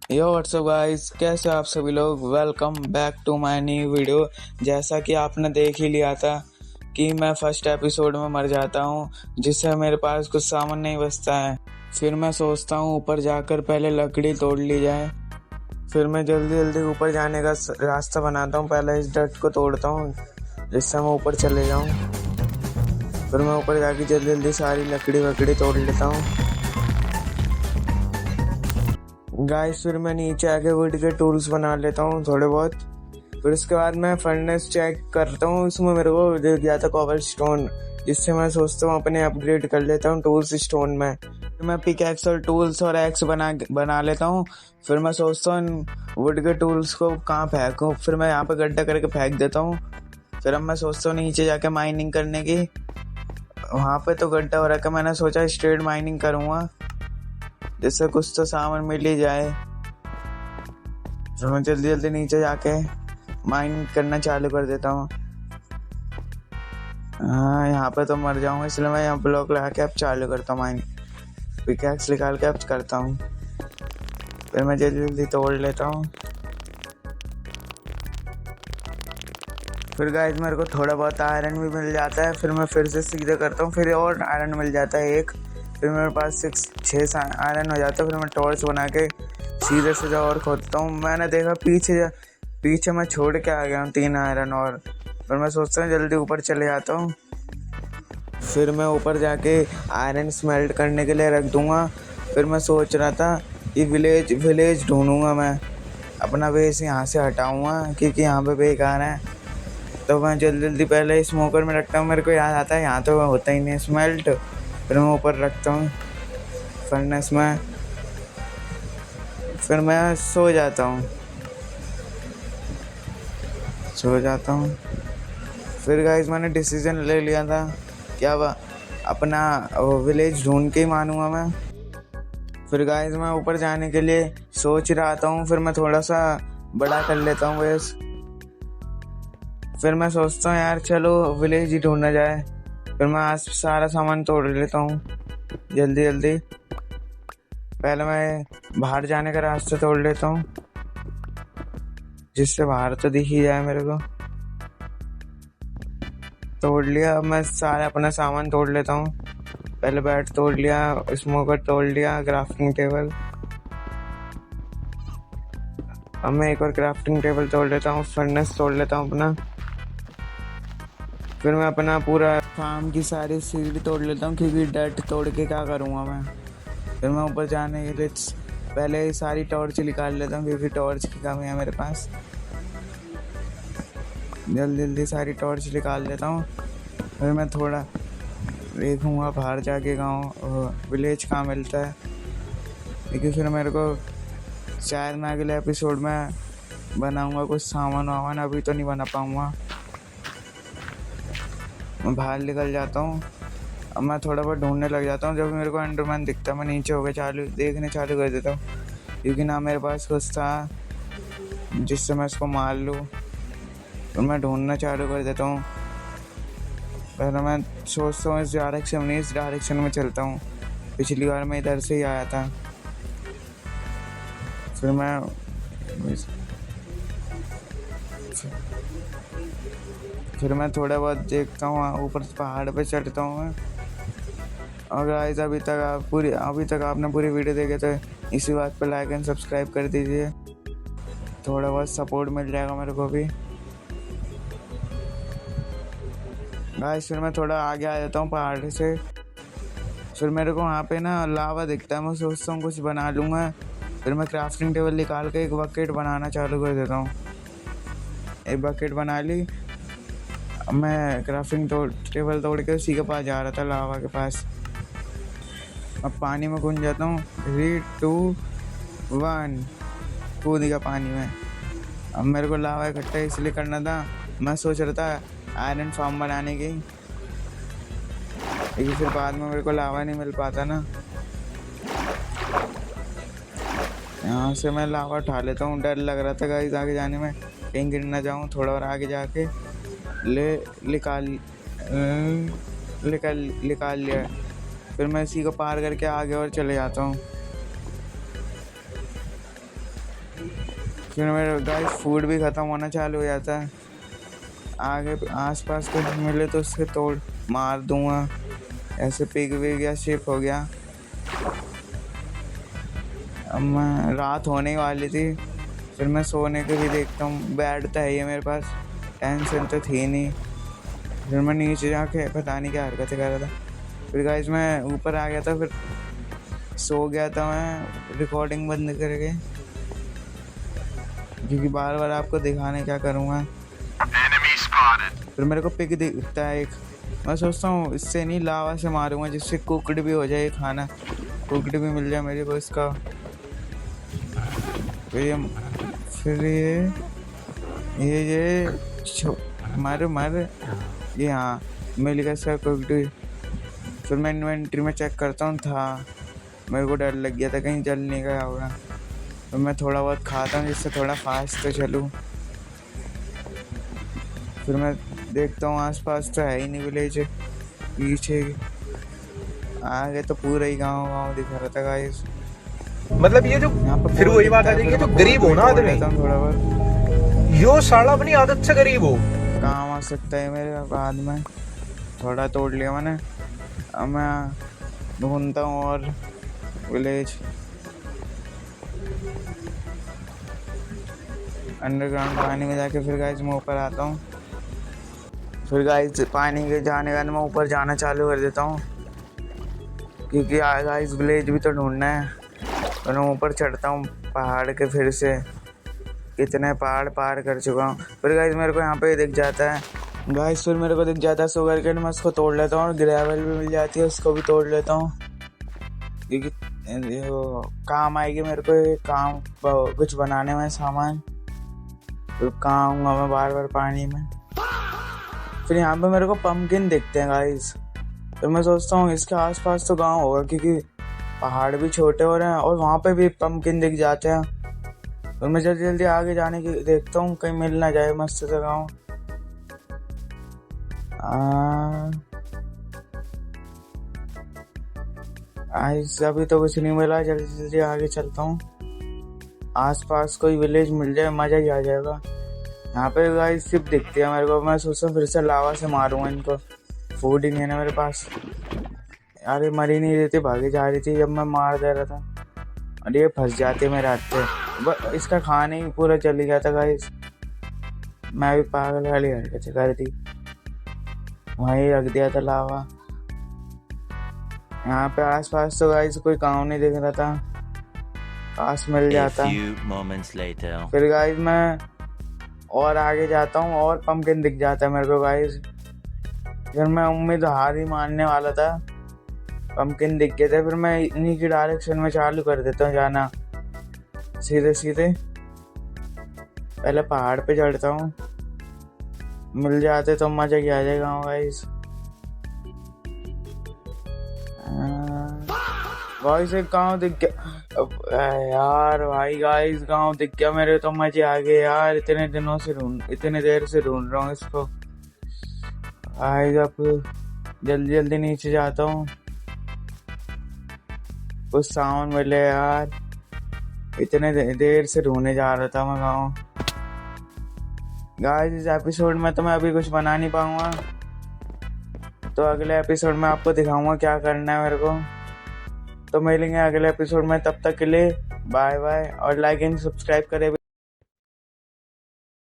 यो WhatsApp guys, कैसे हो आप सभी लोग। Welcome back to my new video. जैसा कि आपने देख ही लिया था कि मैं फर्स्ट एपिसोड में मर जाता हूँ, जिससे मेरे पास कुछ सामान नहीं बचता है। फिर मैं सोचता हूँ ऊपर जाकर पहले लकड़ी तोड़ ली जाए। फिर मैं जल्दी जल्दी ऊपर जाने का रास्ता बनाता हूँ। पहले इस डट को तोड़ता हूँ जिससे मैं ऊपर चले जाऊँ। फिर मैं ऊपर जाके जल्दी जल्दी सारी लकड़ी वकड़ी तोड़ लेता हूँ गाइस। फिर मैं नीचे आके वुड के टूल्स बना लेता हूँ थोड़े बहुत। फिर उसके बाद मैं फर्नेस चेक करता हूँ, उसमें मेरे को दे गया था कॉपर स्टोन, जिससे मैं सोचता हूँ अपने अपग्रेड कर लेता हूँ टूल्स स्टोन में। फिर मैं पिकैक्स और टूल्स और एक्स बना लेता हूँ। फिर मैं सोचता हूँ वुड के टूल्स को कहाँ फेंकूँ। फिर मैं यहाँ पे गड्ढा करके फेंक देता हूँ। फिर अब मैं सोचता हूँ नीचे जाके माइनिंग करने की। वहाँ पे तो गड्ढा हो रखा है, मैंने सोचा स्ट्रेट माइनिंग करूँगा जिससे कुछ तो सामान मिल ही जाए। तो मैं जल्दी जल्दी नीचे जाके माइन करना चालू कर देता हूँ। हाँ, यहाँ पे तो मर जाऊँगा, इसलिए मैं यहाँ ब्लॉक लगा के अब चालू करता हूँ माइन। पिकैक्स निकाल के अब करता हूँ। फिर मैं जल्दी जल्दी तोड़ लेता हूँ। फिर गाइस मेरे को थोड़ा बहुत आयरन भी मिल जाता है। फिर मैं फिर से सीधे करता हूँ, फिर और आयरन मिल जाता है एक। फिर मेरे पास 6 आयरन हो जाता है। फिर मैं टॉर्च बना के सीधे से और खोदता हूँ। मैंने देखा पीछे मैं छोड़ के आ गया हूँ 3 आयरन और। फिर मैं सोचता हूँ जल्दी ऊपर चले जाता हूँ। फिर मैं ऊपर जाके आयरन स्मेल्ट करने के लिए रख दूँगा। फिर मैं सोच रहा था कि विलेज ढूंढूंगा मैं, अपना बेस यहाँ से हटाऊँगा क्योंकि यहाँ पे बेकार है। तो मैं जल्दी जल्दी पहले स्मोकर में रखता हूँ। मेरे को याद आता है यहाँ तो होता ही नहीं स्मेल्ट। फिर मैं ऊपर रखता हूँ फर्नेस में। फिर मैं सो जाता हूँ। फिर गाइस मैंने डिसीजन ले लिया था कि अब अपना विलेज ढूंढ के ही मानूंगा मैं। फिर गाइस मैं ऊपर जाने के लिए सोच रहा हूँ। फिर मैं थोड़ा सा बड़ा कर लेता हूँ बेस। फिर मैं सोचता हूँ यार चलो विलेज ही ढूंढना जाए। फिर मैं आज सारा सामान तोड़ लेता हूँ जल्दी जल्दी। पहले मैं बाहर जाने का रास्ता तोड़ लेता हूँ जिससे बाहर तो दिख ही जाए मेरे को। तोड़ लिया। अब मैं सारा अपना सामान तोड़ लेता हूँ। पहले बैट तोड़ लिया, स्मोकर तोड़ लिया, क्राफ्टिंग टेबल। अब मैं एक और क्राफ्टिंग टेबल तोड़ लेता हूँ, फर्नेस तोड़ लेता हूँ अपना। फिर मैं अपना पूरा फार्म की सारी सीढ़ी तोड़ लेता हूँ क्योंकि डर्ट तोड़ के क्या करूँगा मैं। फिर मैं ऊपर जाने के लिए पहले ही सारी टॉर्च निकाल लेता हूँ क्योंकि टॉर्च की कमी है मेरे पास। जल्दी जल्दी सारी टॉर्च निकाल लेता हूँ। फिर मैं थोड़ा देखूँगा बाहर जाके गाँव विलेज कहाँ मिलता है, क्योंकि फिर मेरे को शायद मैं अगले एपिसोड में बनाऊँगा कुछ सामान वामान, अभी तो नहीं बना पाऊँगा। मैं बाहर निकल जाता हूँ। अब मैं थोड़ा बहुत ढूंढने लग जाता हूँ। जब मेरे को एंडरमैन दिखता है मैं नीचे होकर देखने चालू कर देता हूँ, क्योंकि ना मेरे पास कुछ था जिससे मैं इसको मार लूँ। तो मैं ढूंढना चालू कर देता हूँ। पहले मैं सोचता हूँ इस डायरेक्शन में चलता हूँ। पिछली बार मैं इधर से ही आया था। फिर मैं थोड़ा बहुत देखता हूँ, ऊपर पहाड़ पे चढ़ता हूँ मैं। और गाइस अभी तक आपने पूरी वीडियो देखे तो इसी बात पर लाइक एंड सब्सक्राइब कर दीजिए, थोड़ा बहुत सपोर्ट मिल जाएगा मेरे को भी। गाइस फिर मैं थोड़ा आगे आ जाता हूँ पहाड़ से। फिर मेरे को वहाँ पे ना लावा दिखता है। मैं सोचता हूँ कुछ बना लूँगा। फिर मैं क्राफ्टिंग टेबल निकाल के एक बकेट बनाना चालू कर देता हूँ। एक बकेट बना ली। मैं क्राफ्टिंग टेबल तोड़ के उसी के पास जा रहा था, लावा के पास। अब पानी में कूद जाता हूँ। 3, 2, 1 कूद गया पानी में। अब मेरे को लावा इकट्ठा इसलिए करना था, मैं सोच रहा था आयरन फार्म बनाने की, लेकिन फिर बाद में मेरे को लावा नहीं मिल पाता ना। यहाँ से मैं लावा उठा लेता हूँ। डर लग रहा था गाइस आगे जाने में कहीं गिर ना जाऊँ। थोड़ा और आगे जाके निकाल लिया। फिर मैं इसी को पार करके आगे और चले जाता हूँ। फिर मेरे गाइस फूड भी ख़त्म होना चालू हो जाता है। आगे आसपास कुछ मिले तो उसके तोड़ मार दूंगा। ऐसे पिग भी गया, शिप हो गया। अब मैं रात होने वाली थी, फिर मैं सोने के भी देखता हूँ। बेड तो है ही मेरे पास, टेंशन तो थी नहीं। फिर मैं नीचे जाके पता नहीं क्या हरकतें कर रहा था। फिर गाइस मैं ऊपर आ गया था, फिर सो गया था मैं रिकॉर्डिंग बंद करके, क्योंकि बार बार आपको दिखाने क्या करूँगा। फिर मेरे को पिक दिखता है एक, मैं सोचता हूँ इससे नहीं लावा से मारूंगा, जिससे कुकड भी हो जाए खाना, कुकड भी मिल जाए मेरे को इसका। फिर ये मर ये, हाँ मिल गया इसका कुकड। फिर मैं इन्वेंट्री में चेक करता हूँ, था। मेरे को डर लग गया था कहीं जल नहीं गया होगा। तो मैं थोड़ा बहुत खाता हूँ जिससे थोड़ा फास्ट तो चलूँ। फिर मैं देखता हूँ आसपास तो है ही नहीं विलेज, पीछे आगे तो पूरा ही गांव दिख रहा था गाइस। मतलब ये जो फिर वही बात आ जाएगी, जो गरीब हो ना आदमी, थोड़ा बहुत यो साला अपनी आदत से गरीब हो, काम आ सकता है मेरे बाद में। थोड़ा तोड़ लिया मैंने, अब मैं ढूंढता हूँ और विलेज। अंडरग्राउंड पानी में जाके फिर गाइस मैं ऊपर आता हूँ। फिर गाइस पानी के जाने का मैं ऊपर जाना चालू कर देता हूँ, क्योंकि गाइस विलेज भी तो ढूंढना है। तो मैं ऊपर चढ़ता हूँ पहाड़ के, फिर से कितने पहाड़ पार कर चुका हूँ। फिर गाइस मेरे को यहाँ पे दिख जाता है गाइस, फिर मेरे को दिख जाता है सुगर केन, मैं उसको तोड़ लेता हूँ और ग्रेवल भी मिल जाती है, उसको भी तोड़ लेता हूँ, क्योंकि काम आएगी मेरे को ये काम कुछ बनाने में सामान। फिर कहाँ आऊँगा मैं बार बार पानी में। फिर यहाँ पे मेरे को पम्पकिन दिखते हैं गाइस, फिर मैं सोचता हूँ इसके आसपास तो गांव होगा, क्योंकि पहाड़ भी छोटे हो रहे हैं और वहाँ पे भी पम्पकिन दिख जाते हैं। फिर मैं जल्दी जल्दी आगे जाने की देखता हूँ, कहीं मिल ना जाए मस्त सा गाँव। अभी तो कुछ नहीं मिला, जल्दी जल्दी आगे चलता हूँ। आसपास कोई विलेज मिल जाए मजा ही आ जाएगा। यहाँ पे गाइस सिर्फ दिखती है मेरे को, मैं सोचता हूँ फिर से लावा से मारूंगा इनको। फूड ही नहीं है ना मेरे पास। अरे मर ही नहीं रही थी, भागी जा रही थी जब मैं मार दे रहा था, और ये फंस जाती मेरे हाथ पे। इसका खाना ही पूरा चली गया था गाइस। मैं भी पागल वाली हरकत कर दी, वहीं रख दिया था लावा। यहाँ पे आसपास तो गाइस कोई काम नहीं दिख रहा था, काश मिल जाता। फिर गाइस मैं और आगे जाता हूँ और पम्पकिन दिख जाता है मेरे को गाइस। फिर मैं उम्मीद हार ही मानने वाला था, पम्पकिन दिख गए थे। फिर मैं इन्हीं की डायरेक्शन में चालू कर देता हूँ जाना, सीधे सीधे। पहले पहाड़ पे चढ़ता हूँ, मिल जाते तो मजा ही आ जाएगा गाइस। गाइस एक गाँव दिख गया यार, भाई गाइस गाँव दिख गया मेरे, तो मजे आ गए यार। इतने देर से ढूंढ रहा हूँ इसको। अब जल्दी जल्दी नीचे जाता हूँ, कुछ सामान मिले यार। इतने देर से ढूंढने जा रहा था मैं गाँव। गाइस इस एपिसोड में तो मैं अभी कुछ बना नहीं पाऊंगा, तो अगले एपिसोड में आपको दिखाऊंगा क्या करना है मेरे को। तो मिलेंगे अगले एपिसोड में, तब तक के लिए बाय बाय, और लाइक एंड सब्सक्राइब करें।